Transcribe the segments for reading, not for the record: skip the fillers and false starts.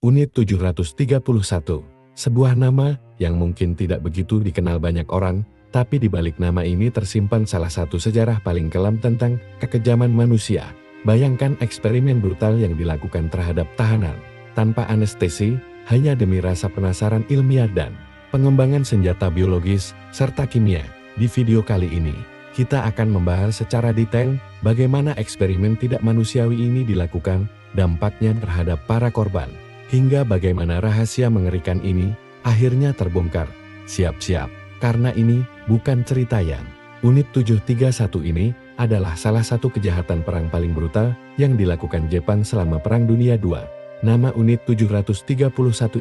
Unit 731, sebuah nama yang mungkin tidak begitu dikenal banyak orang, tapi di balik nama ini tersimpan salah satu sejarah paling kelam tentang kekejaman manusia. Bayangkan eksperimen brutal yang dilakukan terhadap tahanan, tanpa anestesi, hanya demi rasa penasaran ilmiah dan pengembangan senjata biologis, serta kimia. Di video kali ini, kita akan membahas secara detail bagaimana eksperimen tidak manusiawi ini dilakukan, dampaknya terhadap para korban, hingga bagaimana rahasia mengerikan ini akhirnya terbongkar. Siap-siap, karena ini bukan cerita yang Unit 731 ini adalah salah satu kejahatan perang paling brutal yang dilakukan Jepang selama Perang Dunia II. Nama Unit 731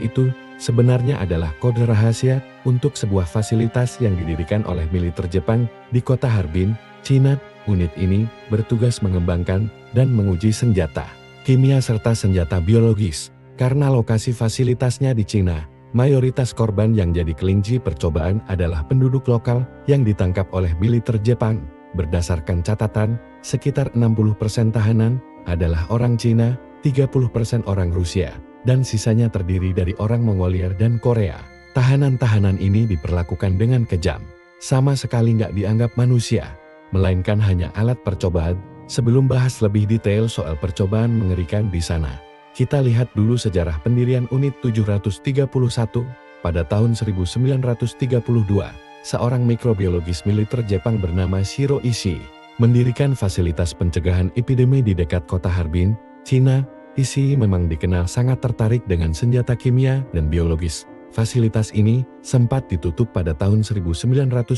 itu sebenarnya adalah kode rahasia untuk sebuah fasilitas yang didirikan oleh militer Jepang di kota Harbin, Cina. Unit ini bertugas mengembangkan dan menguji senjata kimia serta senjata biologis. Karena lokasi fasilitasnya di Cina, mayoritas korban yang jadi kelinci percobaan adalah penduduk lokal yang ditangkap oleh militer Jepang. Berdasarkan catatan, sekitar 60% tahanan adalah orang Cina, 30% orang Rusia, dan sisanya terdiri dari orang Mongolia dan Korea. Tahanan-tahanan ini diperlakukan dengan kejam, sama sekali nggak dianggap manusia, melainkan hanya alat percobaan. Sebelum bahas lebih detail soal percobaan mengerikan di sana, kita lihat dulu sejarah pendirian Unit 731. Pada tahun 1932, seorang mikrobiologis militer Jepang bernama Shiro Ishii mendirikan fasilitas pencegahan epidemi di dekat kota Harbin, Cina. Ishii memang dikenal sangat tertarik dengan senjata kimia dan biologis. Fasilitas ini sempat ditutup pada tahun 1934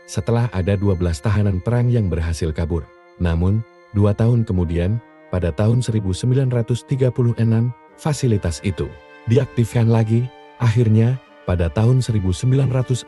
setelah ada 12 tahanan perang yang berhasil kabur. Namun, 2 tahun kemudian, pada tahun 1936, fasilitas itu diaktifkan lagi. Akhirnya, pada tahun 1941,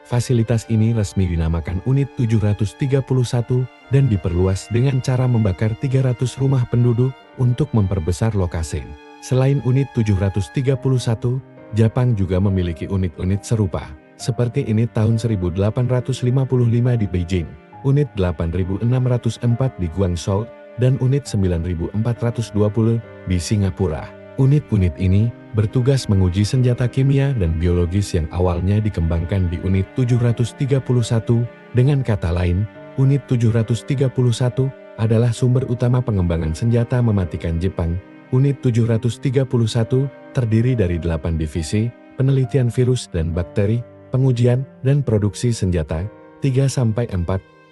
fasilitas ini resmi dinamakan Unit 731 dan diperluas dengan cara membakar 300 rumah penduduk untuk memperbesar lokasi. Selain Unit 731, Jepang juga memiliki unit-unit serupa, seperti ini tahun 1855 di Beijing, Unit 8604 di Guangzhou, dan Unit 9420 di Singapura. Unit-unit ini bertugas menguji senjata kimia dan biologis yang awalnya dikembangkan di Unit 731. Dengan kata lain, Unit 731 adalah sumber utama pengembangan senjata mematikan Jepang. Unit 731 terdiri dari 8 divisi, penelitian virus dan bakteri, pengujian dan produksi senjata, 3-4,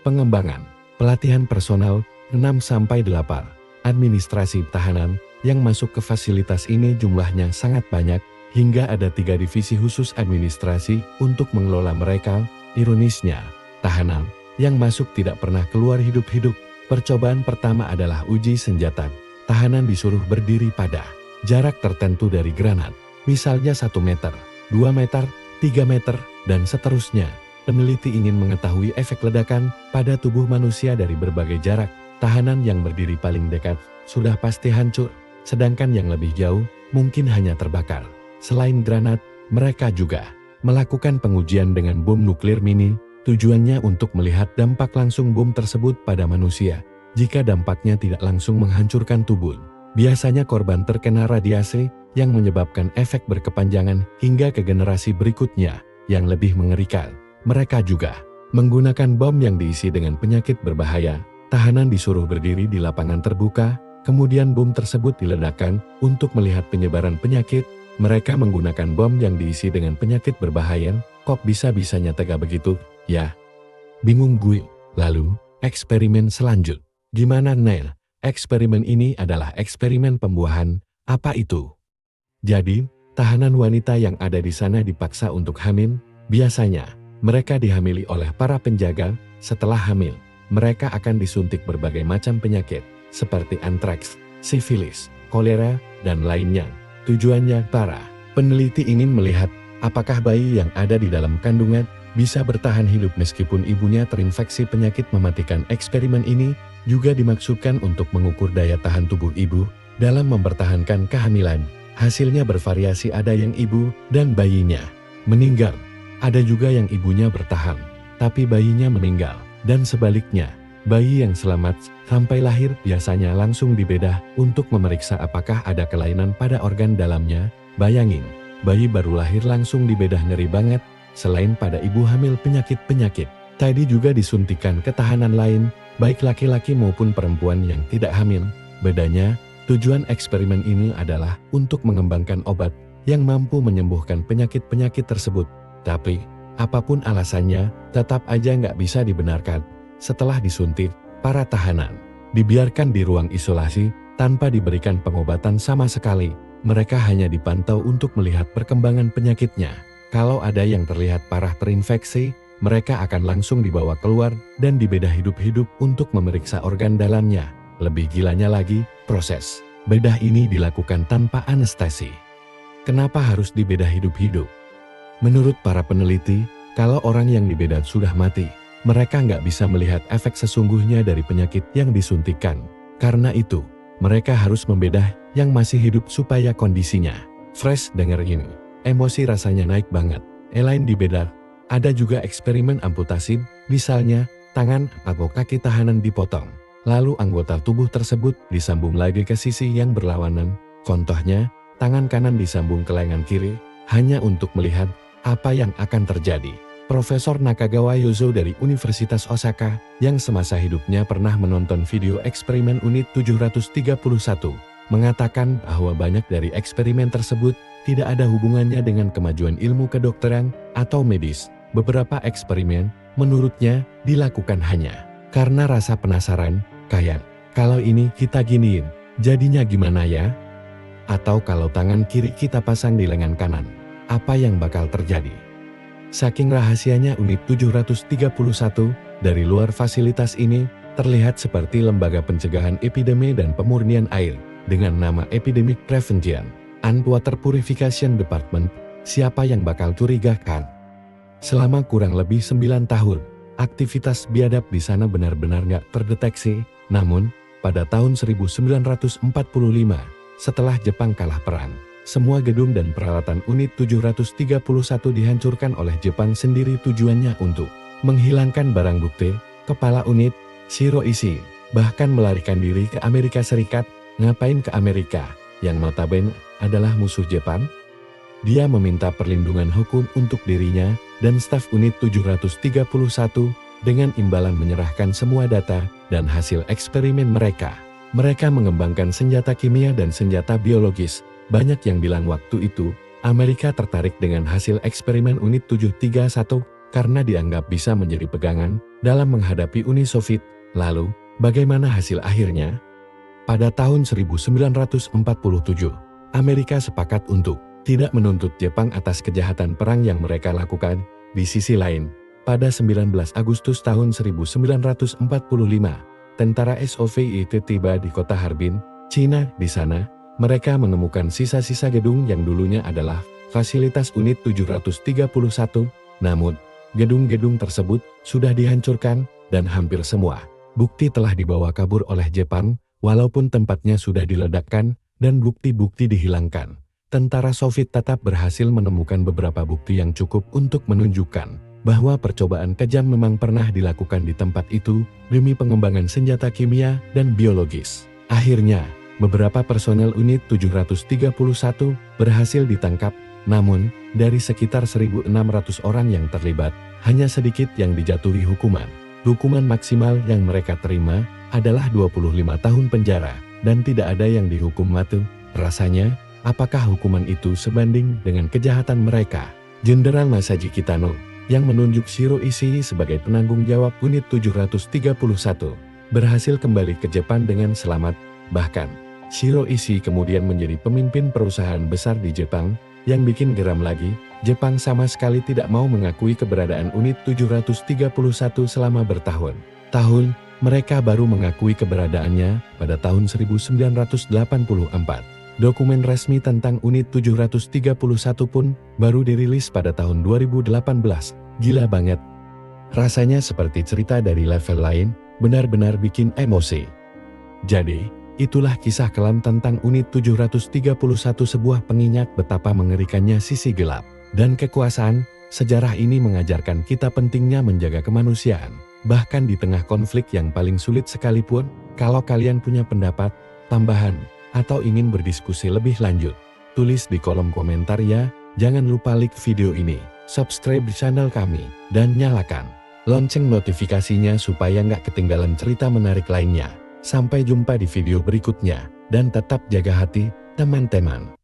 pengembangan, pelatihan personal, 6-8, administrasi tahanan. Yang masuk ke fasilitas ini jumlahnya sangat banyak, hingga ada 3 divisi khusus administrasi untuk mengelola mereka. Ironisnya, tahanan yang masuk tidak pernah keluar hidup-hidup. Percobaan pertama adalah uji senjata. Tahanan disuruh berdiri pada jarak tertentu dari granat, misalnya 1 meter, 2 meter, 3 meter, dan seterusnya. Peneliti ingin mengetahui efek ledakan pada tubuh manusia dari berbagai jarak. Tahanan yang berdiri paling dekat sudah pasti hancur, sedangkan yang lebih jauh mungkin hanya terbakar. Selain granat, mereka juga melakukan pengujian dengan bom nuklir mini, tujuannya untuk melihat dampak langsung bom tersebut pada manusia. Jika dampaknya tidak langsung menghancurkan tubuh, biasanya korban terkena radiasi yang menyebabkan efek berkepanjangan hingga ke generasi berikutnya. Yang lebih mengerikan, mereka juga menggunakan bom yang diisi dengan penyakit berbahaya. Tahanan disuruh berdiri di lapangan terbuka, kemudian bom tersebut diledakkan untuk melihat penyebaran penyakit. Mereka menggunakan bom yang diisi dengan penyakit berbahaya. Kok bisa-bisanya tega begitu, ya? Bingung gue. Lalu, eksperimen selanjutnya. Gimana, Neil? Eksperimen ini adalah eksperimen pembuahan. Apa itu? Jadi, tahanan wanita yang ada di sana dipaksa untuk hamil. Biasanya, mereka dihamili oleh para penjaga. Setelah hamil, mereka akan disuntik berbagai macam penyakit, seperti antraks, sifilis, kolera, dan lainnya. Tujuannya, para peneliti ingin melihat apakah bayi yang ada di dalam kandungan bisa bertahan hidup meskipun ibunya terinfeksi penyakit mematikan. Eksperimen ini juga dimaksudkan untuk mengukur daya tahan tubuh ibu dalam mempertahankan kehamilan. Hasilnya bervariasi, ada yang ibu dan bayinya meninggal, ada juga yang ibunya bertahan, tapi bayinya meninggal, dan sebaliknya. Bayi yang selamat sampai lahir biasanya langsung dibedah untuk memeriksa apakah ada kelainan pada organ dalamnya. Bayangin, bayi baru lahir langsung dibedah, ngeri banget. Selain pada ibu hamil penyakit-penyakit, tadi juga disuntikan ketahanan lain, baik laki-laki maupun perempuan yang tidak hamil. Bedanya, tujuan eksperimen ini adalah untuk mengembangkan obat yang mampu menyembuhkan penyakit-penyakit tersebut. Tapi, apapun alasannya, tetap aja nggak bisa dibenarkan. Setelah disuntik, para tahanan dibiarkan di ruang isolasi tanpa diberikan pengobatan sama sekali. Mereka hanya dipantau untuk melihat perkembangan penyakitnya. Kalau ada yang terlihat parah terinfeksi, mereka akan langsung dibawa keluar dan dibedah hidup-hidup untuk memeriksa organ dalamnya. Lebih gilanya lagi, proses bedah ini dilakukan tanpa anestesi. Kenapa harus dibedah hidup-hidup? Menurut para peneliti, kalau orang yang dibedah sudah mati, mereka nggak bisa melihat efek sesungguhnya dari penyakit yang disuntikkan. Karena itu, mereka harus membedah yang masih hidup supaya kondisinya fresh. Denger ini, emosi rasanya naik banget. Elaine dibedah. Ada juga eksperimen amputasi, misalnya tangan atau kaki tahanan dipotong. Lalu anggota tubuh tersebut disambung lagi ke sisi yang berlawanan. Contohnya, tangan kanan disambung ke lengan kiri, hanya untuk melihat apa yang akan terjadi. Profesor Nakagawa Yozo dari Universitas Osaka, yang semasa hidupnya pernah menonton video eksperimen unit 731, mengatakan bahwa banyak dari eksperimen tersebut tidak ada hubungannya dengan kemajuan ilmu kedokteran atau medis. Beberapa eksperimen, menurutnya, dilakukan hanya karena rasa penasaran, kayak, kalau ini kita giniin, jadinya gimana ya? Atau kalau tangan kiri kita pasang di lengan kanan, apa yang bakal terjadi? Saking rahasianya unit 731, dari luar fasilitas ini, terlihat seperti lembaga pencegahan epidemi dan pemurnian air, dengan nama Epidemic Prevention and Water Purification Department. Siapa yang bakal curiga kan? Selama kurang lebih 9 tahun, aktivitas biadab di sana benar-benar nggak terdeteksi. Namun, pada tahun 1945, setelah Jepang kalah perang, semua gedung dan peralatan unit 731 dihancurkan oleh Jepang sendiri. Tujuannya untuk menghilangkan barang bukti. Kepala unit, Shiro Ishii, bahkan melarikan diri ke Amerika Serikat. Ngapain ke Amerika, yang notabene adalah musuh Jepang? Dia meminta perlindungan hukum untuk dirinya dan staf unit 731 dengan imbalan menyerahkan semua data dan hasil eksperimen mereka. Mereka mengembangkan senjata kimia dan senjata biologis. Banyak yang bilang waktu itu, Amerika tertarik dengan hasil eksperimen unit 731 karena dianggap bisa menjadi pegangan dalam menghadapi Uni Soviet. Lalu, bagaimana hasil akhirnya? Pada tahun 1947, Amerika sepakat untuk tidak menuntut Jepang atas kejahatan perang yang mereka lakukan. Di sisi lain, pada 19 Agustus tahun 1945, tentara Soviet tiba di kota Harbin, Cina. Di sana, mereka menemukan sisa-sisa gedung yang dulunya adalah fasilitas unit 731, namun gedung-gedung tersebut sudah dihancurkan dan hampir semua bukti telah dibawa kabur oleh Jepang, walaupun tempatnya sudah diledakkan dan bukti-bukti dihilangkan. Tentara Soviet tetap berhasil menemukan beberapa bukti yang cukup untuk menunjukkan bahwa percobaan kejam memang pernah dilakukan di tempat itu demi pengembangan senjata kimia dan biologis. Akhirnya, beberapa personel unit 731 berhasil ditangkap, namun dari sekitar 1.600 orang yang terlibat, hanya sedikit yang dijatuhi hukuman. Hukuman maksimal yang mereka terima adalah 25 tahun penjara, dan tidak ada yang dihukum mati. Rasanya, apakah hukuman itu sebanding dengan kejahatan mereka? Jenderal Masaji Kitano, yang menunjuk Shiro Ishii sebagai penanggung jawab unit 731, berhasil kembali ke Jepang dengan selamat. Bahkan, Shiro Ishii kemudian menjadi pemimpin perusahaan besar di Jepang. Yang bikin geram lagi, Jepang sama sekali tidak mau mengakui keberadaan unit 731 selama bertahun-tahun. Mereka baru mengakui keberadaannya pada tahun 1984. Dokumen resmi tentang unit 731 pun baru dirilis pada tahun 2018. Gila banget. Rasanya seperti cerita dari level lain, benar-benar bikin emosi. Jadi, itulah kisah kelam tentang unit 731, sebuah pengingat betapa mengerikannya sisi gelap dan kekuasaan. Sejarah ini mengajarkan kita pentingnya menjaga kemanusiaan Bahkan di tengah konflik yang paling sulit sekalipun, kalau kalian punya pendapat, tambahan, atau ingin berdiskusi lebih lanjut, tulis di kolom komentar ya. Jangan lupa like video ini, subscribe di channel kami, dan nyalakan lonceng notifikasinya supaya nggak ketinggalan cerita menarik lainnya. Sampai jumpa di video berikutnya, dan tetap jaga hati, teman-teman.